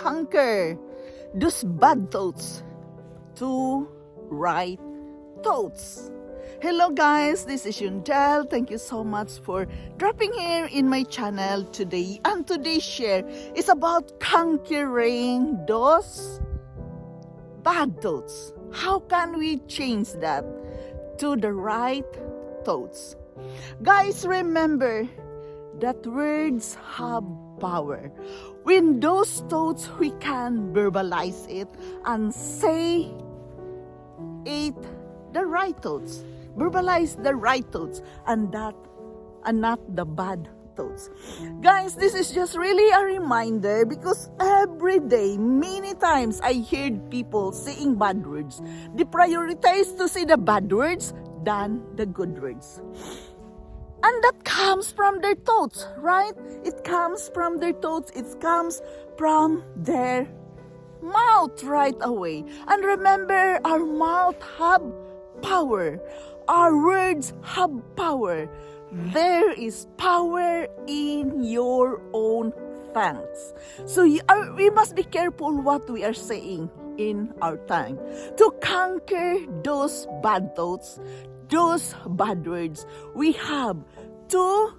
conquer those bad thoughts to right thoughts. Hello guys, this is Yundel. Thank you so much for dropping here in my channel today. And today's share is about conquering those bad thoughts. How can we change that to the right thoughts? Guys, remember that words have power. When those thoughts, we can verbalize it and say it the right thoughts. Verbalize the right thoughts and not the bad thoughts. Guys, this is just really a reminder because every day, many times I heard people saying bad words. They prioritize to say the bad words than the good words. And that comes from their thoughts, right? It comes from their thoughts. It comes from their mouth right away. And remember, our mouth have power. Our words have power. There is power in your own tongues. So we must be careful what we are saying in our tongue. To conquer those bad thoughts, those bad words, we have to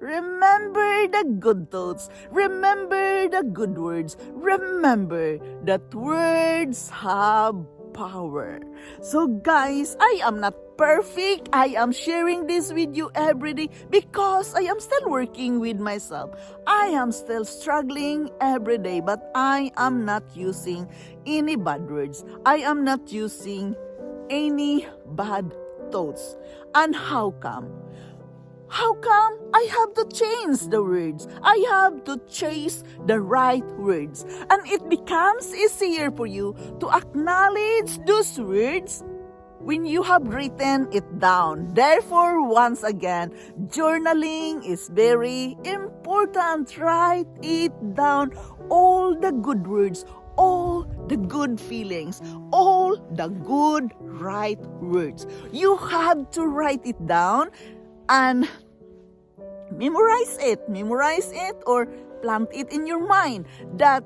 remember the good thoughts, remember the good words, remember that words have power. So guys, I am not perfect. I am sharing this with you every day because I am still working with myself. I am still struggling every day, but I am not using any bad words. I am not using any bad thoughts. And how come? How come? I have to change the words. I have to chase the right words. And it becomes easier for you to acknowledge those words when you have written it down. Therefore, once again, journaling is very important. Write it down. All the good words, all the good feelings, all the good right words. You have to write it down and memorize it or plant it in your mind that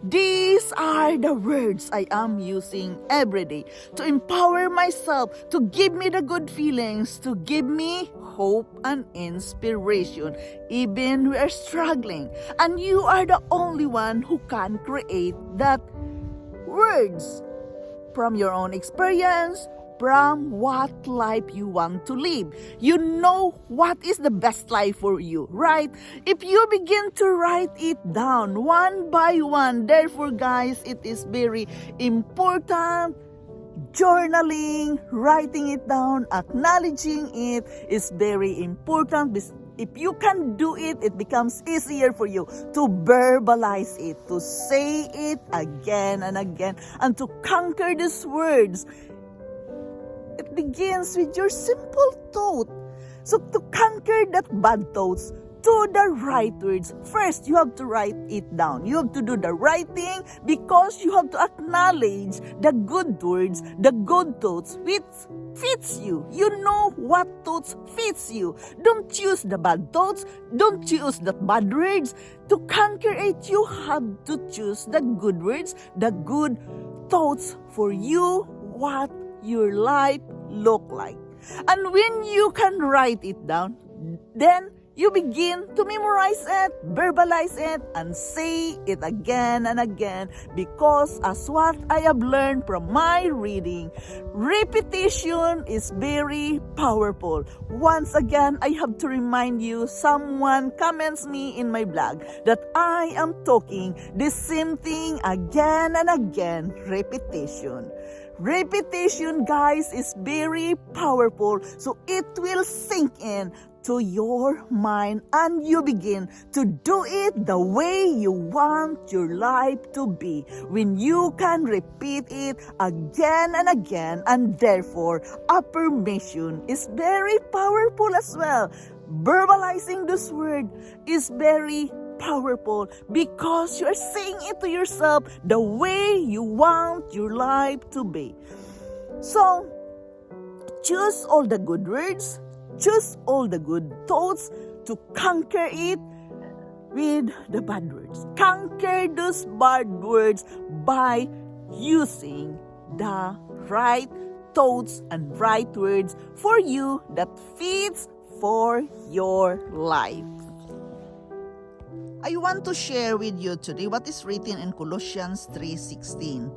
these are the words I am using every day to empower myself, to give me the good feelings, to give me hope and inspiration, even we are struggling. And you are the only one who can create that words from your own experience, from what life you want to live. You know what is the best life for you, right? If you begin to write it down one by one, therefore guys, it is very important. Journaling, writing it down, acknowledging it is very important. If you can do it, it becomes easier for you to verbalize it, to say it again and again, and to conquer these words. It begins with your simple thought. So to conquer that bad thoughts to the right words, first you have to write it down. You have to do the right thing because you have to acknowledge the good words, the good thoughts which fits you. You know what thoughts fits you. Don't choose the bad thoughts. Don't choose the bad words. To conquer it, you have to choose the good words, the good thoughts for you, what your life look like. And when you can write it down, then you begin to memorize it, verbalize it, and say it again and again. Because as what I have learned from my reading, repetition is very powerful. Once again, I have to remind you, someone comments me in my blog that I am talking the same thing again and again. Repetition. Repetition, guys, is very powerful. So it will sink in to your mind and you begin to do it the way you want your life to be. When you can repeat it again and again, and therefore affirmation is very powerful as well. Verbalizing this word is very powerful because you are saying it to yourself the way you want your life to be. So, choose all the good words, choose all the good thoughts to conquer it with the bad words. Conquer those bad words by using the right thoughts and right words for you that fits for your life. I want to share with you today what is written in Colossians 3:16.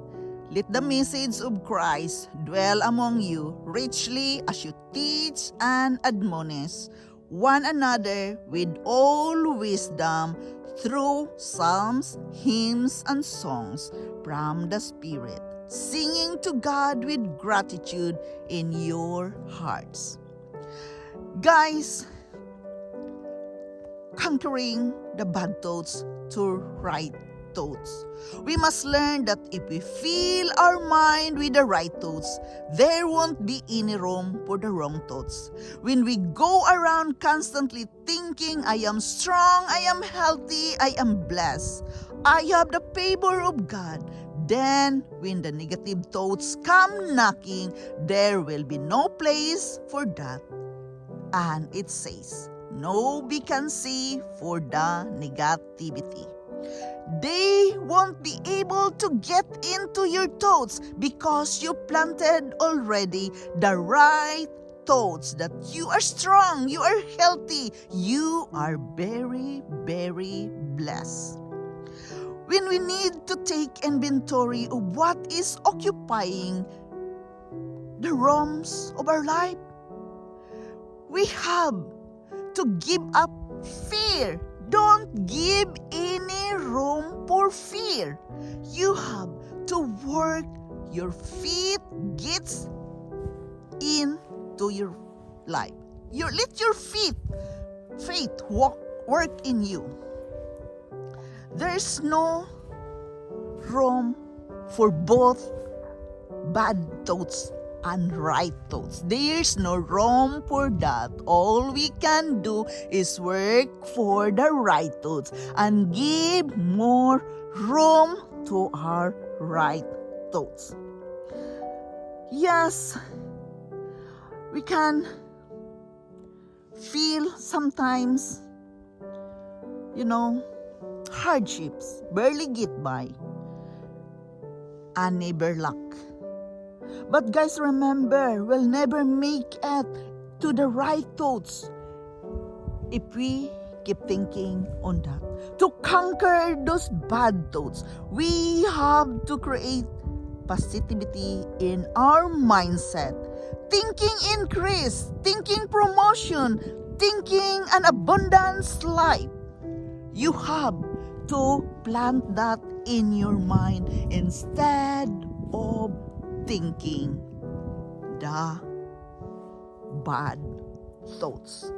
Let the message of Christ dwell among you richly as you teach and admonish one another with all wisdom through psalms, hymns, and songs from the Spirit, singing to God with gratitude in your hearts. Guys, conquering the bad thoughts to right thoughts. We must learn that if we fill our mind with the right thoughts, there won't be any room for the wrong thoughts. When we go around constantly thinking, I am strong, I am healthy, I am blessed, I have the favor of God, then when the negative thoughts come knocking, there will be no place for that. And it says, no vacancy for the negativity. They won't be able to get into your thoughts because you planted already the right thoughts that you are strong, you are healthy, you are very, very blessed. When we need to take inventory of what is occupying the rooms of our life, we have to give up fear. Don't give any room for fear. You have to work your feet gets into your life. Let your faith work in you. There's no room for both bad thoughts and right thoughts. There's no room for that. All we can do is work for the right thoughts and give more room to our right thoughts. Yes, we can feel sometimes, hardships, barely get by, and never luck. But guys, remember, we'll never make it to the right thoughts if we keep thinking on that. To conquer those bad thoughts, we have to create positivity in our mindset. Thinking increase, thinking promotion, thinking an abundance life. You have to plant that in your mind instead of thinking the bad thoughts.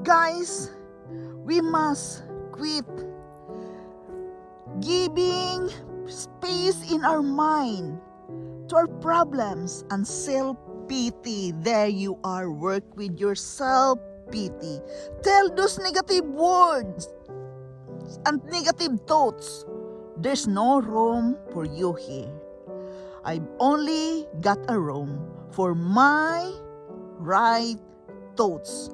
Guys, we must quit giving space in our mind to our problems and self-pity. There you are, work with your self-pity. Tell those negative words and negative thoughts, there's no room for you here. I've only got a room for my right thoughts.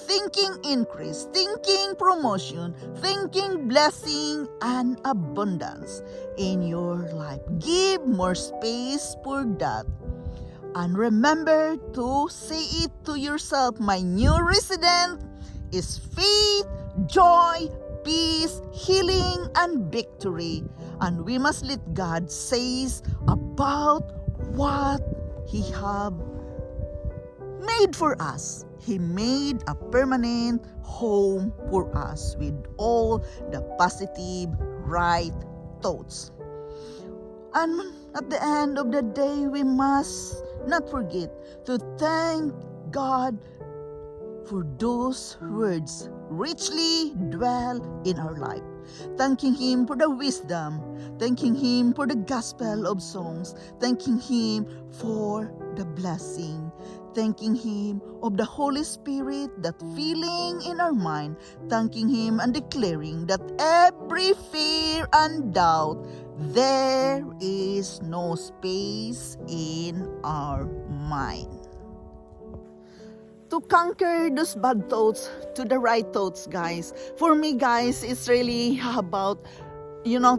Thinking increase, thinking promotion, thinking blessing and abundance in your life. Give more space for that. And remember to say it to yourself, my new resident is faith, joy, peace, healing, and victory. And we must let God say about what He have made for us. He made a permanent home for us with all the positive, right thoughts. And at the end of the day, we must not forget to thank God for those words richly dwell in our life. Thanking Him for the wisdom, thanking Him for the gospel of songs, thanking Him for the blessing, thanking Him of the Holy Spirit that filling in our mind, thanking Him and declaring that every fear and doubt, there is no space in our mind. to conquer those bad thoughts to the right thoughts, guys. For me, guys, it's really about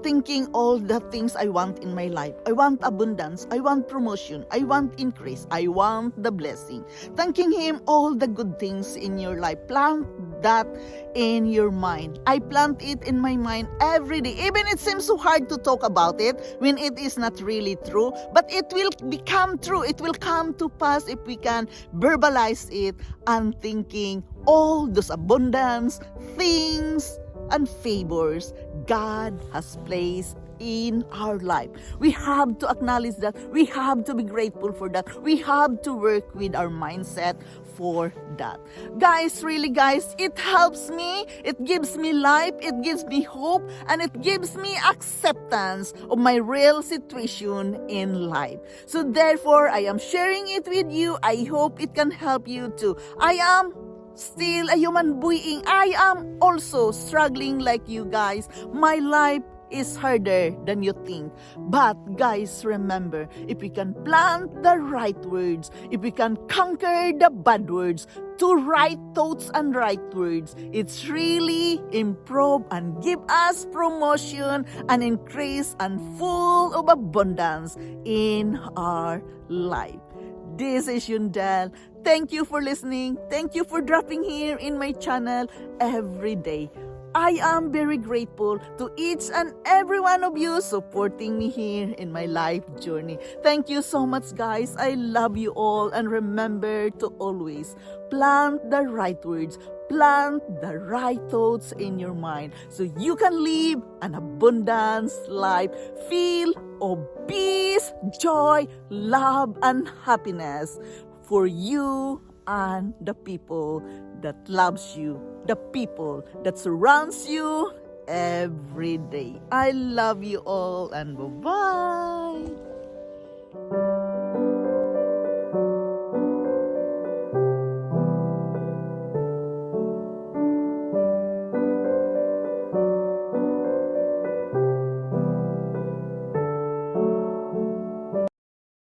thinking all the things I want in my life. I want abundance. I want promotion. I want increase. I want the blessing. Thanking Him all the good things in your life. Plant that in your mind. I plant it in my mind every day. Even it seems so hard to talk about it when it is not really true. But it will become true. It will come to pass if we can verbalize it and thinking all those abundance, things, and favors God has placed in our life. We have to acknowledge that. We have to be grateful for that. We have to work with our mindset for that. Guys, really guys, it helps me. It gives me life. It gives me hope. And it gives me acceptance of my real situation in life. So therefore, I am sharing it with you. I hope it can help you too. I am still a human being. I am also struggling like you guys. My life is harder than you think. But guys, remember, if we can plant the right words, if we can conquer the bad words to right thoughts and right words, it's really improve and give us promotion and increase and full of abundance in our life. This is Yundel. Thank you for listening. Thank you for dropping here in my channel every day. I am very grateful to each and every one of you supporting me here in my life journey. Thank you so much, guys. I love you all. And remember to always plant the right words, plant the right thoughts in your mind so you can live an abundance life filled of peace, joy, love, and happiness for you and the people that loves you, the people that surrounds you every day. I love you all and bye-bye.